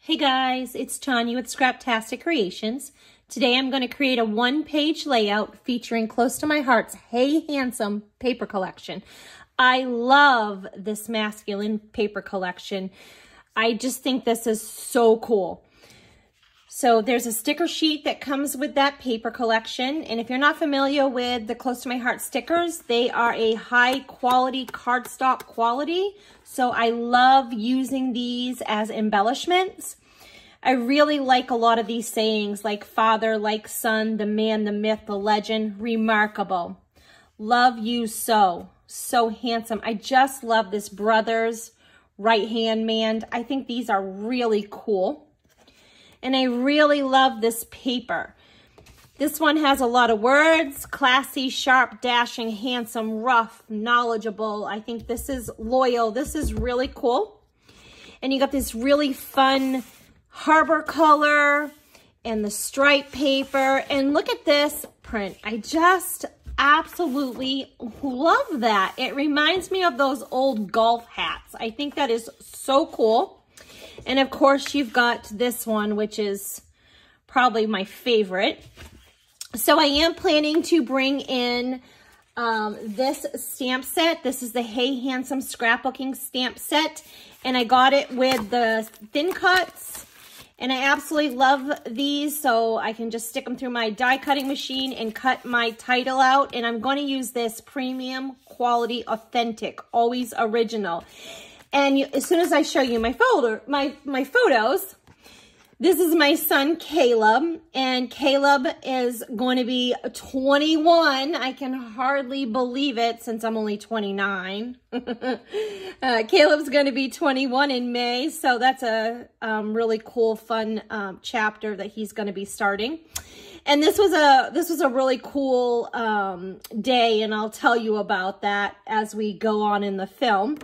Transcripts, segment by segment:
Hey guys, it's Tanya with Scraptastic Creations. Today I'm going to create a one-page layout featuring close to my heart's Hey Handsome paper collection. I love this masculine paper collection. I just think this is so cool. So there's a sticker sheet that comes with that paper collection. And if you're not familiar with the Close to My Heart stickers, they are a high quality cardstock quality. So I love using these as embellishments. I really like a lot of these sayings like father, like son, the man, the myth, the legend, remarkable. Love you so handsome. I just love this brother's right-hand man. I think these are really cool. And I really love this paper. This one has a lot of words: classy, sharp, dashing, handsome, rough, knowledgeable. I think this is loyal. This is really cool. And you got this really fun harbor color and the stripe paper. And look at this print. I just absolutely love that. It reminds me of those old golf hats. I think that is so cool. And of course, you've got this one, which is probably my favorite. So I am planning to bring in this stamp set. This is the Hey Handsome scrapbooking stamp set. And I got it with the thin cuts. And I absolutely love these. So I can just stick them through my die cutting machine and cut my title out. And I'm going to use this premium quality authentic, always original. And as soon as I show you my photos, this is my son, Caleb. And Caleb is going to be 21. I can hardly believe it since I'm only 29. Caleb's going to be 21 in May. So that's a really cool, fun chapter that he's going to be starting. And this was a really cool day. And I'll tell you about that as we go on in the film.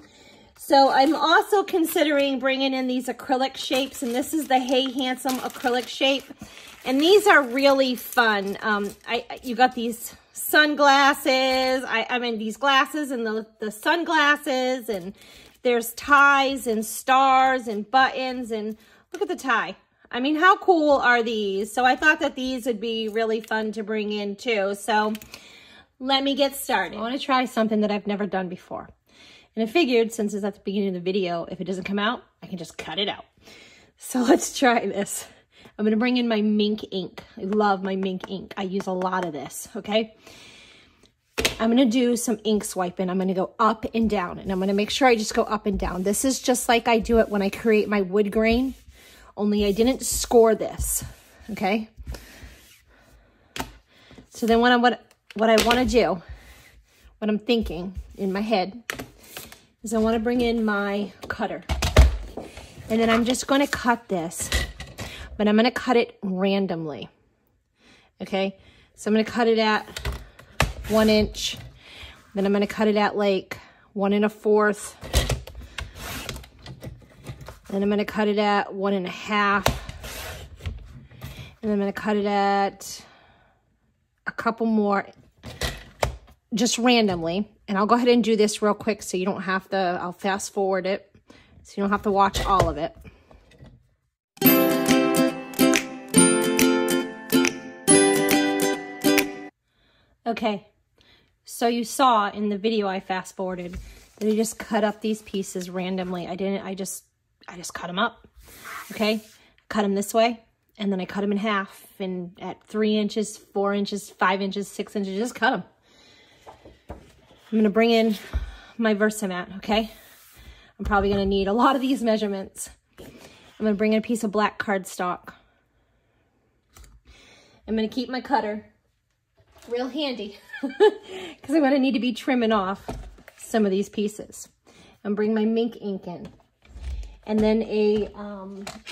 So I'm also considering bringing in these acrylic shapes, and this is the Hey Handsome acrylic shape. And these are really fun. You got these sunglasses, I mean these glasses and the sunglasses, and there's ties and stars and buttons, and look at the tie. I mean, how cool are these? So I thought that these would be really fun to bring in too. So let me get started. I want to try something that I've never done before. And I figured, since it's at the beginning of the video, if it doesn't come out, I can just cut it out. So let's try this. I'm going to bring in my mink ink. I love my mink ink. I use a lot of this, okay? I'm going to do some ink swiping. I'm going to go up and down, and I'm going to make sure I just go up and down. This is just like I do it when I create my wood grain, only I didn't score this, okay? So then what I want to do, what I'm thinking in my head, is I want to bring in my cutter. And then I'm just going to cut this, but I'm going to cut it randomly. Okay? So I'm going to cut it at 1 inch. Then I'm going to cut it at like 1 1/4. Then I'm going to cut it at 1 1/2. And I'm going to cut it at a couple more, just randomly. And I'll go ahead and do this real quick so you don't have to, I'll fast forward it so you don't have to watch all of it. Okay, so you saw in the video I fast forwarded that I just cut up these pieces randomly. I just cut them up, okay? Cut them this way, and then I cut them in half, and at 3 inches, 4 inches, 5 inches, 6 inches, just cut them. I'm going to bring in my Versamat, okay? I'm probably going to need a lot of these measurements. I'm going to bring in a piece of black cardstock. I'm going to keep my cutter real handy because I'm going to need to be trimming off some of these pieces. And bring my mink ink in. And then a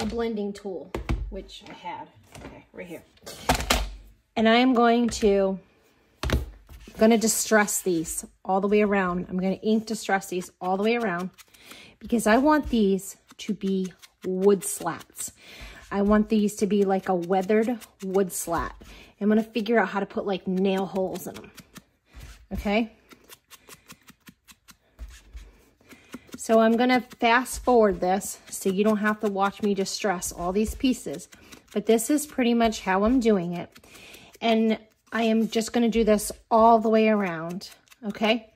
blending tool, which I had, okay, right here. And I am going to distress these all the way around. I'm going to ink distress these all the way around because I want these to be wood slats. I want these to be like a weathered wood slat. I'm going to figure out how to put like nail holes in them. Okay? So I'm gonna fast forward this so you don't have to watch me distress all these pieces. But this is pretty much how I'm doing it. And I am just gonna do this all the way around, okay?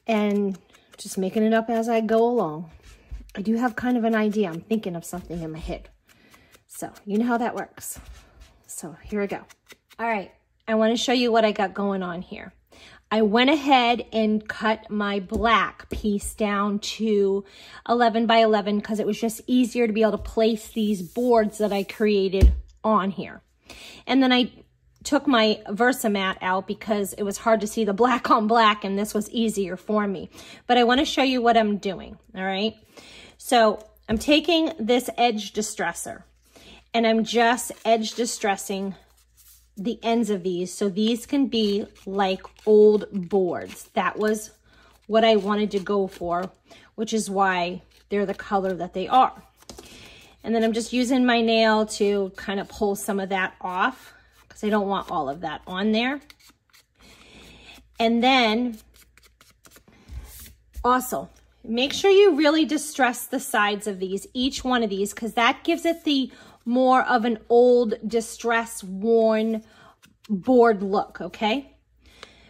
And just making it up as I go along. I do have kind of an idea. I'm thinking of something in my head. So you know how that works. So here we go. All right, I wanna show you what I got going on here. I went ahead and cut my black piece down to 11 by 11 because it was just easier to be able to place these boards that I created on here. And then I took my Versamat out because it was hard to see the black on black and this was easier for me. But I want to show you what I'm doing, all right? So I'm taking this edge distressor and I'm just edge distressing the ends of these so these can be like old boards. That was what I wanted to go for, which is why they're the color that they are. And then I'm just using my nail to kind of pull some of that off because I don't want all of that on there. And then also make sure you really distress the sides of these, each one of these, because that gives it the more of an old, distress, worn board look, okay?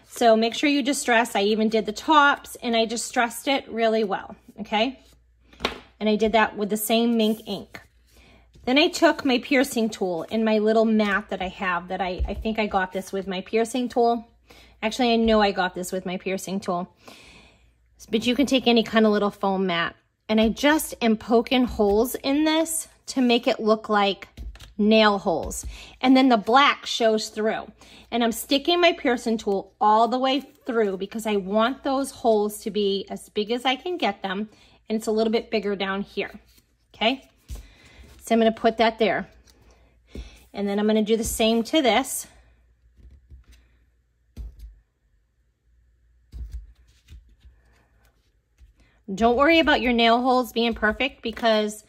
So make sure you distress. I even did the tops and I distressed it really well, okay? And I did that with the same mink ink. Then I took my piercing tool and my little mat that I have that I think I got this with my piercing tool. Actually, I know I got this with my piercing tool. But you can take any kind of little foam mat. And I just am poking holes in this to make it look like nail holes. And then the black shows through. And I'm sticking my piercing tool all the way through because I want those holes to be as big as I can get them. And it's a little bit bigger down here, okay? So I'm gonna put that there. And then I'm gonna do the same to this. Don't worry about your nail holes being perfect because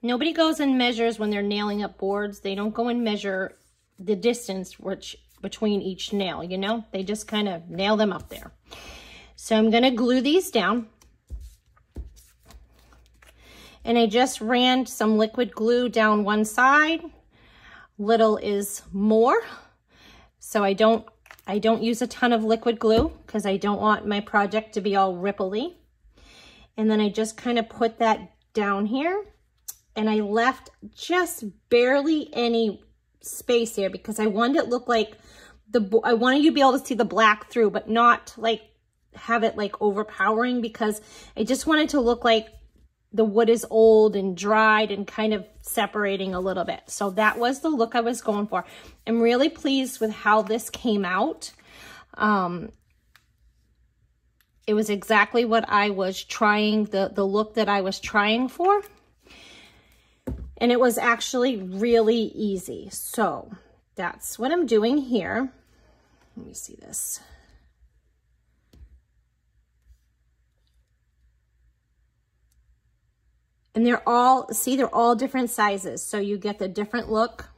nobody goes and measures when they're nailing up boards. They don't go and measure the distance between each nail, you know? They just kind of nail them up there. So I'm gonna glue these down. And I just ran some liquid glue down one side. Little is more. So I don't use a ton of liquid glue because I don't want my project to be all ripply. And then I just kind of put that down here. And I left just barely any space here because I wanted it to look like I wanted you to be able to see the black through, but not like have it like overpowering because I just wanted to look like the wood is old and dried and kind of separating a little bit. So that was the look I was going for. I'm really pleased with how this came out. It was exactly what I was trying, the look that I was trying for. And it was actually really easy. So that's what I'm doing here. Let me see this. And they're all, see, they're all different sizes. So you get the different look.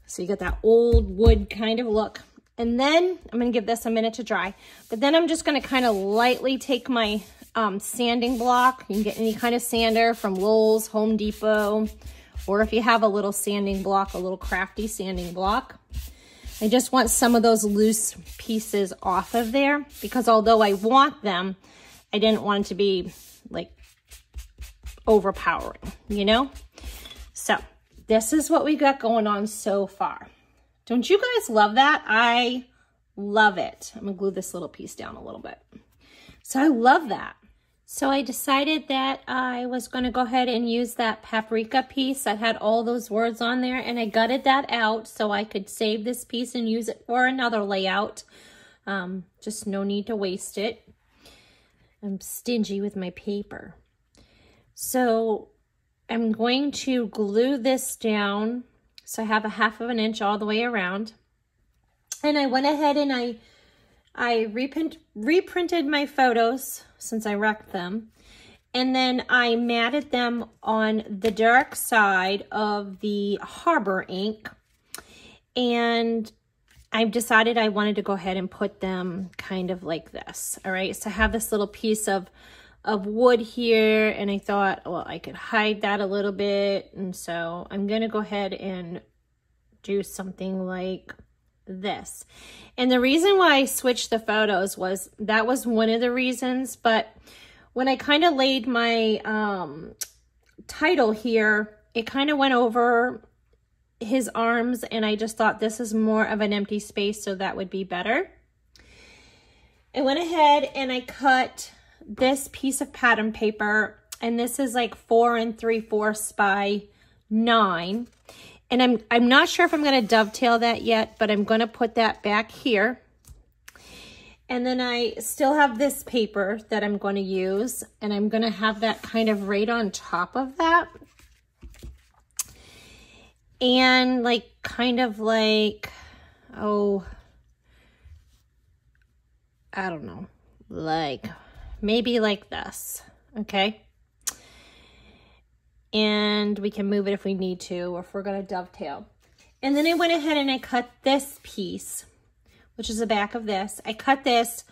So you get that old wood kind of look. And then I'm gonna give this a minute to dry. But then I'm just gonna kind of lightly take my sanding block. You can get any kind of sander from Lowe's, Home Depot, or if you have a little sanding block, a little crafty sanding block. I just want some of those loose pieces off of there because although I want them, I didn't want it to be like overpowering, you know? So this is what we got going on so far. Don't you guys love that? I love it. I'm gonna glue this little piece down a little bit. So I love that. So I decided that I was gonna go ahead and use that paprika piece that had all those words on there, and I gutted that out so I could save this piece and use it for another layout. Just no need to waste it. I'm stingy with my paper. So I'm going to glue this down. So I have a 1/2 inch all the way around. And I went ahead and I reprinted my photos since I wrecked them. And then I matted them on the dark side of the Harbor ink. And I've decided I wanted to go ahead and put them kind of like this. All right, so I have this little piece of of wood here, and I thought, well, I could hide that a little bit, and so I'm gonna go ahead and do something like this. And the reason why I switched the photos was, that was one of the reasons, but when I kind of laid my title here, it kind of went over his arms, and I just thought this is more of an empty space, so that would be better. I went ahead and I cut this piece of pattern paper, and this is like 4 3/4 by 9. And I'm not sure if I'm going to dovetail that yet, but I'm going to put that back here. And then I still have this paper that I'm going to use, and I'm going to have that kind of right on top of that. And like, kind of like, oh, I don't know, like maybe like this, okay? And we can move it if we need to, or if we're gonna dovetail. And then I went ahead and I cut this piece, which is the back of this. I cut this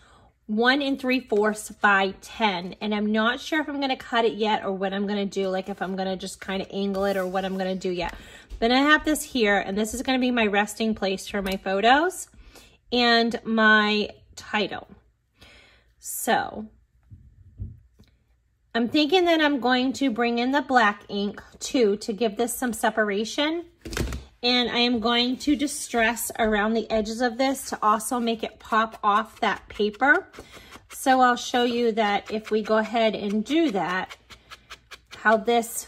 1 3/4 by 10, and I'm not sure if I'm gonna cut it yet or what I'm gonna do, like if I'm gonna just kind of angle it or what I'm gonna do yet. Then I have this here, and this is gonna be my resting place for my photos and my title. So I'm thinking that I'm going to bring in the black ink too to give this some separation. And I am going to distress around the edges of this to also make it pop off that paper. So I'll show you that if we go ahead and do that, how this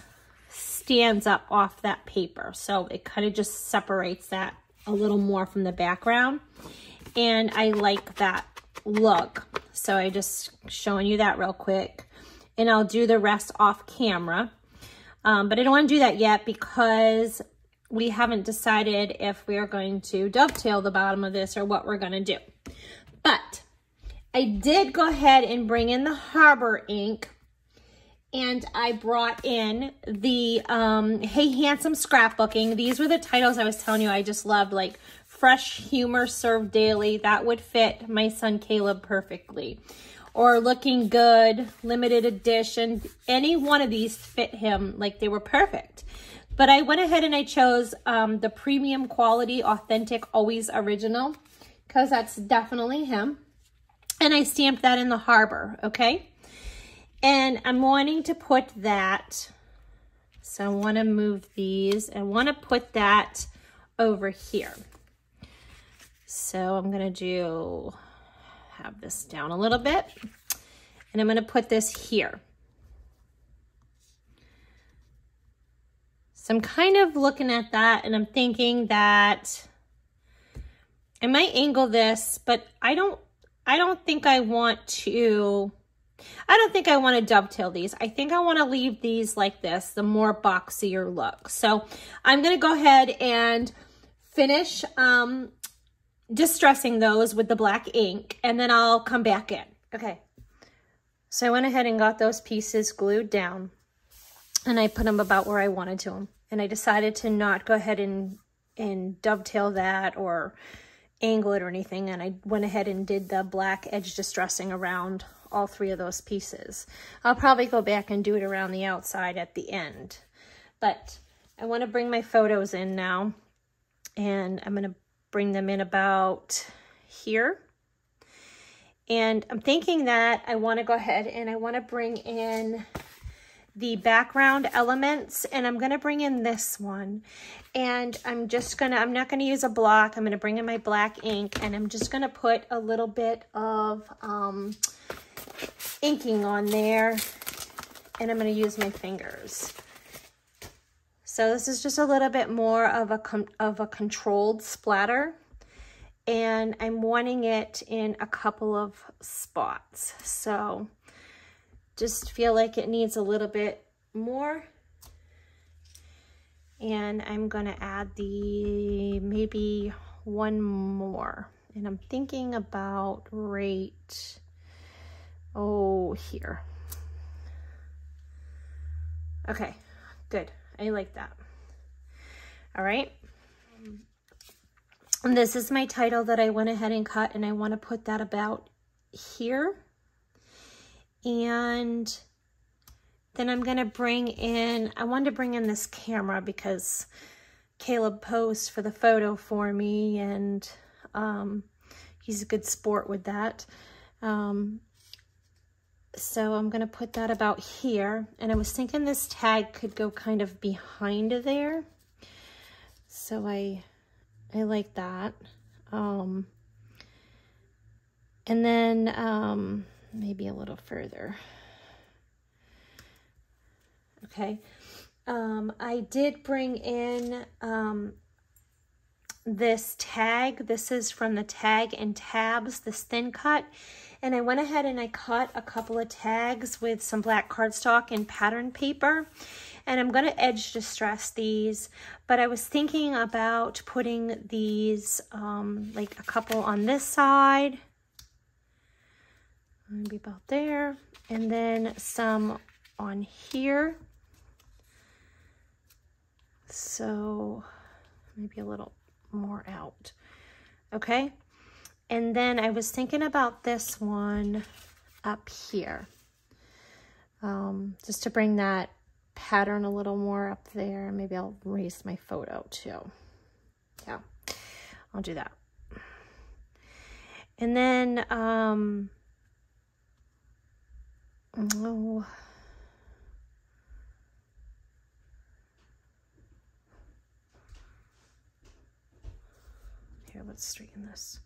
stands up off that paper. So it kind of just separates that a little more from the background. And I like that look. So I just showing you that real quick. And I'll do the rest off camera. But I don't want to do that yet because we haven't decided if we are going to dovetail the bottom of this or what we're going to do. But I did go ahead and bring in the Harbor ink, and I brought in the Hey Handsome Scrapbooking. These were the titles I was telling you I just loved, like Fresh Humor Served Daily. That would fit my son Caleb perfectly. Or Looking Good, Limited Edition. Any one of these fit him, like they were perfect. But I went ahead and I chose the Premium Quality Authentic Always Original, because that's definitely him. And I stamped that in the Harbor, okay? And I'm wanting to put that, so I want to move these. I want to put that over here. So I'm going to have this down a little bit, and I'm going to put this here. So I'm kind of looking at that, and I'm thinking that I might angle this, but I don't think I want to dovetail these. I think I want to leave these like this, the more boxier look. So I'm going to go ahead and finish distressing those with the black ink, and then I'll come back in. Okay. So I went ahead and got those pieces glued down, and I put them about where I wanted to them. And I decided to not go ahead and dovetail that or angle it or anything. And I went ahead and did the black edge distressing around all 3 of those pieces. I'll probably go back and do it around the outside at the end. But I want to bring my photos in now. And I'm going to bring them in about here. And I'm thinking that I want to go ahead and I want to bring in the background elements, and I'm going to bring in this one. And I'm not going to use a block. I'm going to bring in my black ink, and I'm just going to put a little bit of inking on there, and I'm going to use my fingers. So this is just a little bit more of a controlled splatter, and I'm wanting it in a couple of spots. So just feel like it needs a little bit more. And I'm going to add maybe one more. And I'm thinking about right, here. Okay, good. I like that. All right. And this is my title that I went ahead and cut, and I want to put that about here. And then I'm gonna bring in, I wanted to bring in this camera because Caleb posed for the photo for me, and he's a good sport with that. So I'm gonna put that about here, and I was thinking this tag could go kind of behind there. So I like that. And then maybe a little further. Okay. I did bring in this tag. This is from the Tag and Tabs, this thin cut. And I went ahead and I cut a couple of tags with some black cardstock and pattern paper. And I'm going to edge distress these, but I was thinking about putting these, like a couple on this side, maybe about there, and then some on here. So maybe a little more out. Okay. And then I was thinking about this one up here, just to bring that pattern a little more up there. Maybe I'll raise my photo too. Yeah, I'll do that. And then, oh, here, let's straighten this.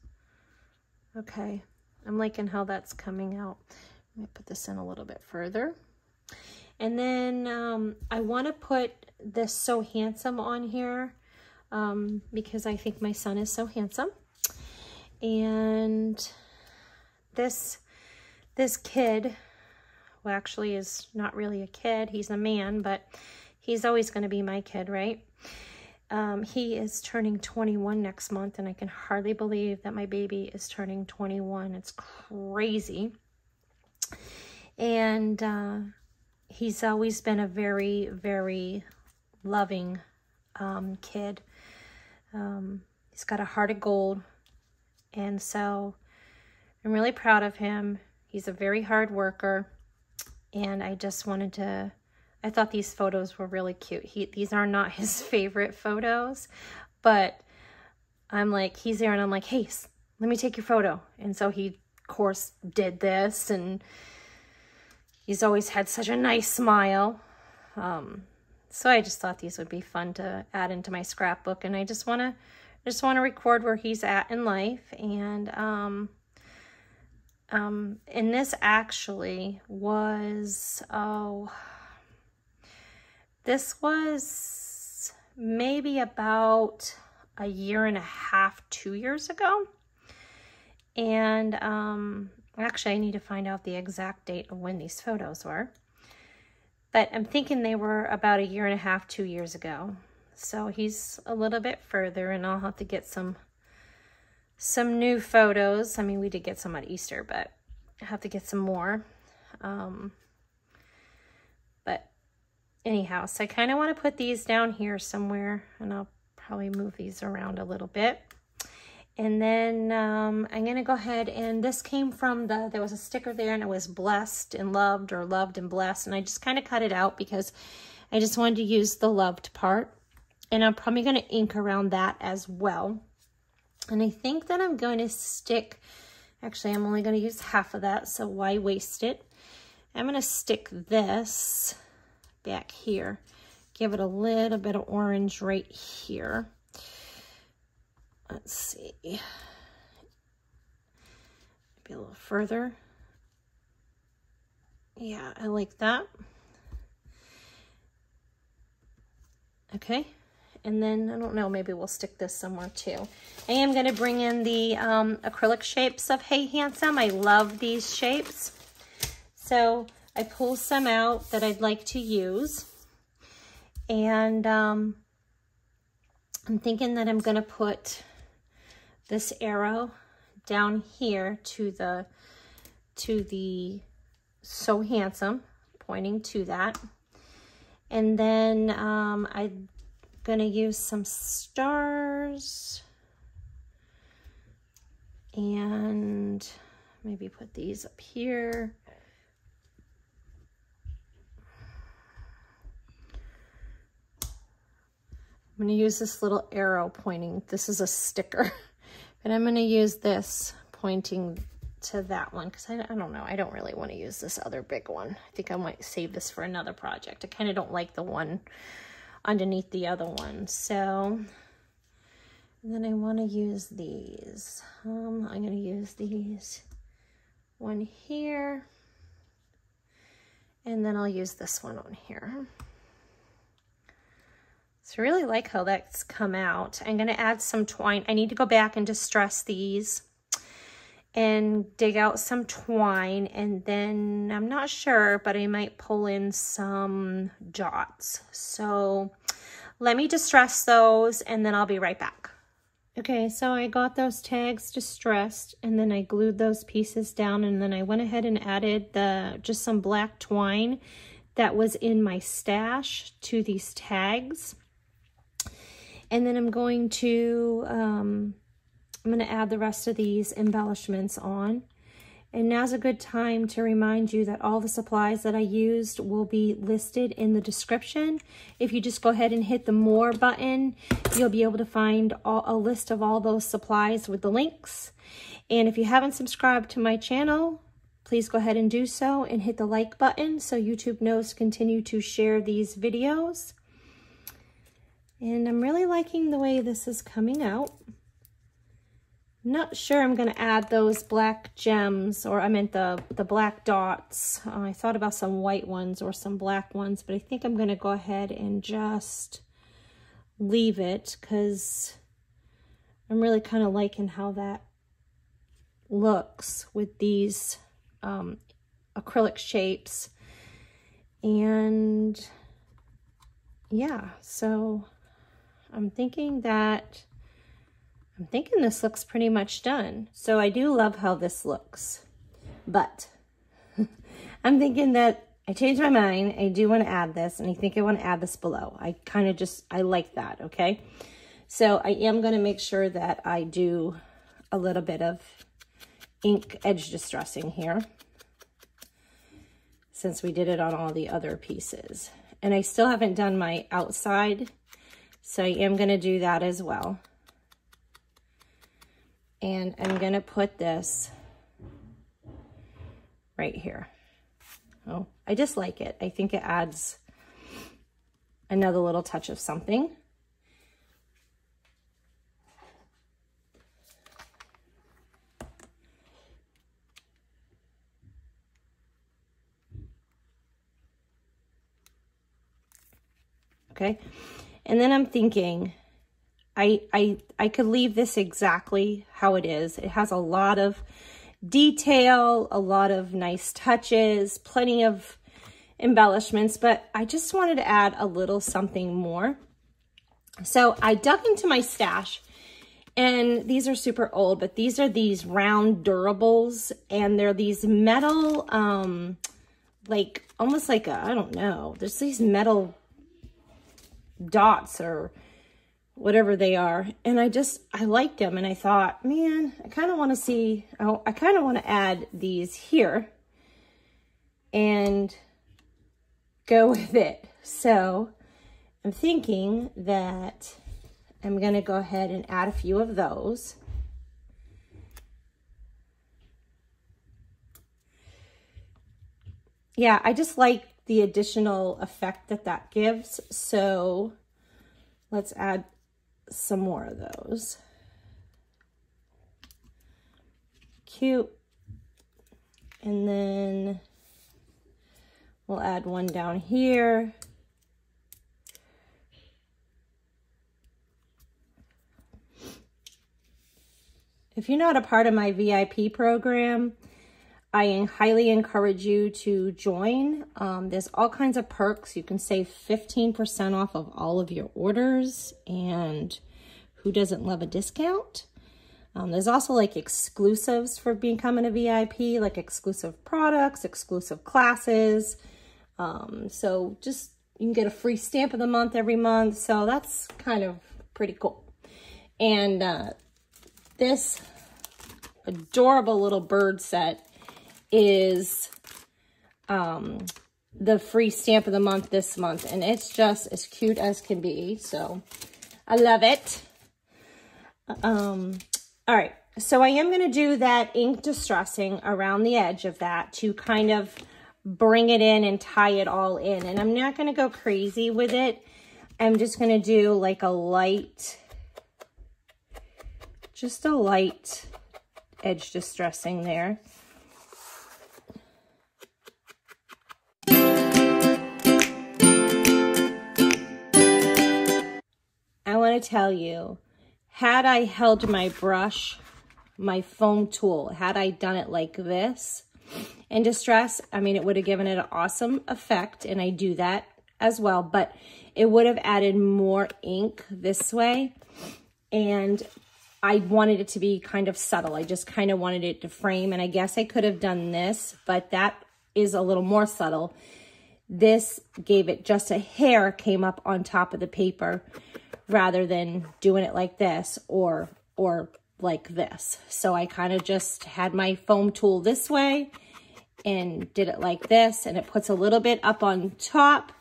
Okay, I'm liking how that's coming out. Let me put this in a little bit further. And then I want to put this So Handsome on here because I think my son is so handsome. And this kid, well, actually is not really a kid. He's a man, but he's always going to be my kid, right? He is turning 21 next month, and I can hardly believe that my baby is turning 21. It's crazy. And he's always been a very, very loving kid. He's got a heart of gold, and so I'm really proud of him. He's a very hard worker, and I just wanted to, I thought these photos were really cute. These are not his favorite photos, but I'm like, he's there and I'm like, hey, let me take your photo. And so he, of course, did this, and he's always had such a nice smile. So I just thought these would be fun to add into my scrapbook, and I just want to record where he's at in life. And this actually was, this was maybe about a year and a half, 2 years ago. And actually I need to find out the exact date of when these photos were. But I'm thinking they were about a year and a half, 2 years ago. So he's a little bit further, and I'll have to get some new photos. I mean, we did get some at Easter, but I have to get some more. But anyhow, so I kind of want to put these down here somewhere, and I'll probably move these around a little bit. And then I'm going to go ahead, and this came from there was a sticker there, and it was blessed and loved, or loved and blessed. And I just kind of cut it out because I just wanted to use the loved part. And I'm probably going to ink around that as well. And I think that I'm going to stick, actually I'm only going to use half of that, so why waste it? I'm going to stick this back here, give it a little bit of orange right here. Let's see, maybe a little further. Yeah, I like that. Okay, and then, I don't know, maybe we'll stick this somewhere too. I am going to bring in the acrylic shapes of Hey Handsome. I love these shapes. So I pulled some out that I'd like to use. And I'm thinking that I'm going to put this arrow down here to the So Handsome, pointing to that. And then I'm going to use some stars and maybe put these up here. I'm going to use this little arrow pointing. This is a sticker. And I'm going to use this pointing to that one because I don't know. I don't really want to use this other big one. I think I might save this for another project. I kind of don't like the one underneath the other one. So and then I want to use these. I'm going to use these one here. And then I'll use this one on here. So I really like how that's come out. I'm going to add some twine. I need to go back and distress these and dig out some twine. And then I'm not sure, but I might pull in some dots. So let me distress those and then I'll be right back. Okay, so I got those tags distressed and then I glued those pieces down and then I went ahead and added just some black twine that was in my stash to these tags. And then I'm going to add the rest of these embellishments on. And now's a good time to remind you that all the supplies that I used will be listed in the description. If you just go ahead and hit the More button, you'll be able to find a list of all those supplies with the links. And if you haven't subscribed to my channel, please go ahead and do so and hit the like button so YouTube knows to continue to share these videos. And I'm really liking the way this is coming out. Not sure I'm going to add those black gems, or I meant the black dots. I thought about some white ones or some black ones, but I think I'm going to go ahead and just leave it because I'm really kind of liking how that looks with these acrylic shapes. And yeah, so I'm thinking this looks pretty much done. So I do love how this looks, but I'm thinking that I changed my mind. I do want to add this, and I think I want to add this below. I like that, okay? So I am going to make sure that I do a little bit of ink edge distressing here since we did it on all the other pieces. And I still haven't done my outside, so I am going to do that as well. And I'm going to put this right here. Oh, I just like it. I think it adds another little touch of something. Okay. And then I'm thinking, I could leave this exactly how it is. It has a lot of detail, a lot of nice touches, plenty of embellishments, but I just wanted to add a little something more. So I dug into my stash, and these are super old, but these are these round durables, and they're these metal, like almost like I don't know, there's these metal dots or whatever they are, and I liked them, and I thought, man, I kind of want to see, I kind of want to add these here and go with it. So I'm thinking that I'm going to go ahead and add a few of those. Yeah, I just like the additional effect that gives, so let's add some more of those. Cute. And then we'll add one down here. If you're not a part of my VIP program, I highly encourage you to join. There's all kinds of perks. You can save 15% off of all of your orders, and who doesn't love a discount? There's also like exclusives for becoming a VIP, like exclusive products, exclusive classes. So just, you can get a free stamp of the month every month. So that's kind of pretty cool. And this adorable little bird set is the free stamp of the month this month, and it's just as cute as can be. So I love it. All right, so I am going to do that ink distressing around the edge of that to kind of bring it in and tie it all in. And I'm not going to go crazy with it. I'm just going to do like a light, just a light edge distressing there. I want to tell you, had I held my brush, my foam tool, had I done it like this in distress, I mean, it would have given it an awesome effect, and I do that as well, but it would have added more ink this way, and I wanted it to be kind of subtle. I just kind of wanted it to frame, and I guess I could have done this, but that is a little more subtle. This gave it just a hair came up on top of the paper rather than doing it like this or like this. So I kind of just had my foam tool this way and did it like this, and it puts a little bit up on top,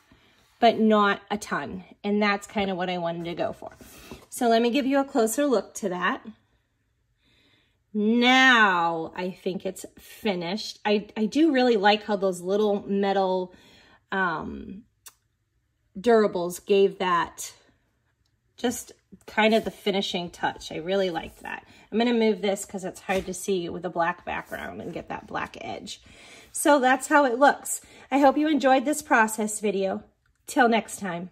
but not a ton. And that's kind of what I wanted to go for. So let me give you a closer look to that. Now I think it's finished. I do really like how those little metal durables gave that just kind of the finishing touch. I really liked that. I'm going to move this because it's hard to see with a black background and get that black edge. So that's how it looks. I hope you enjoyed this process video. Till next time.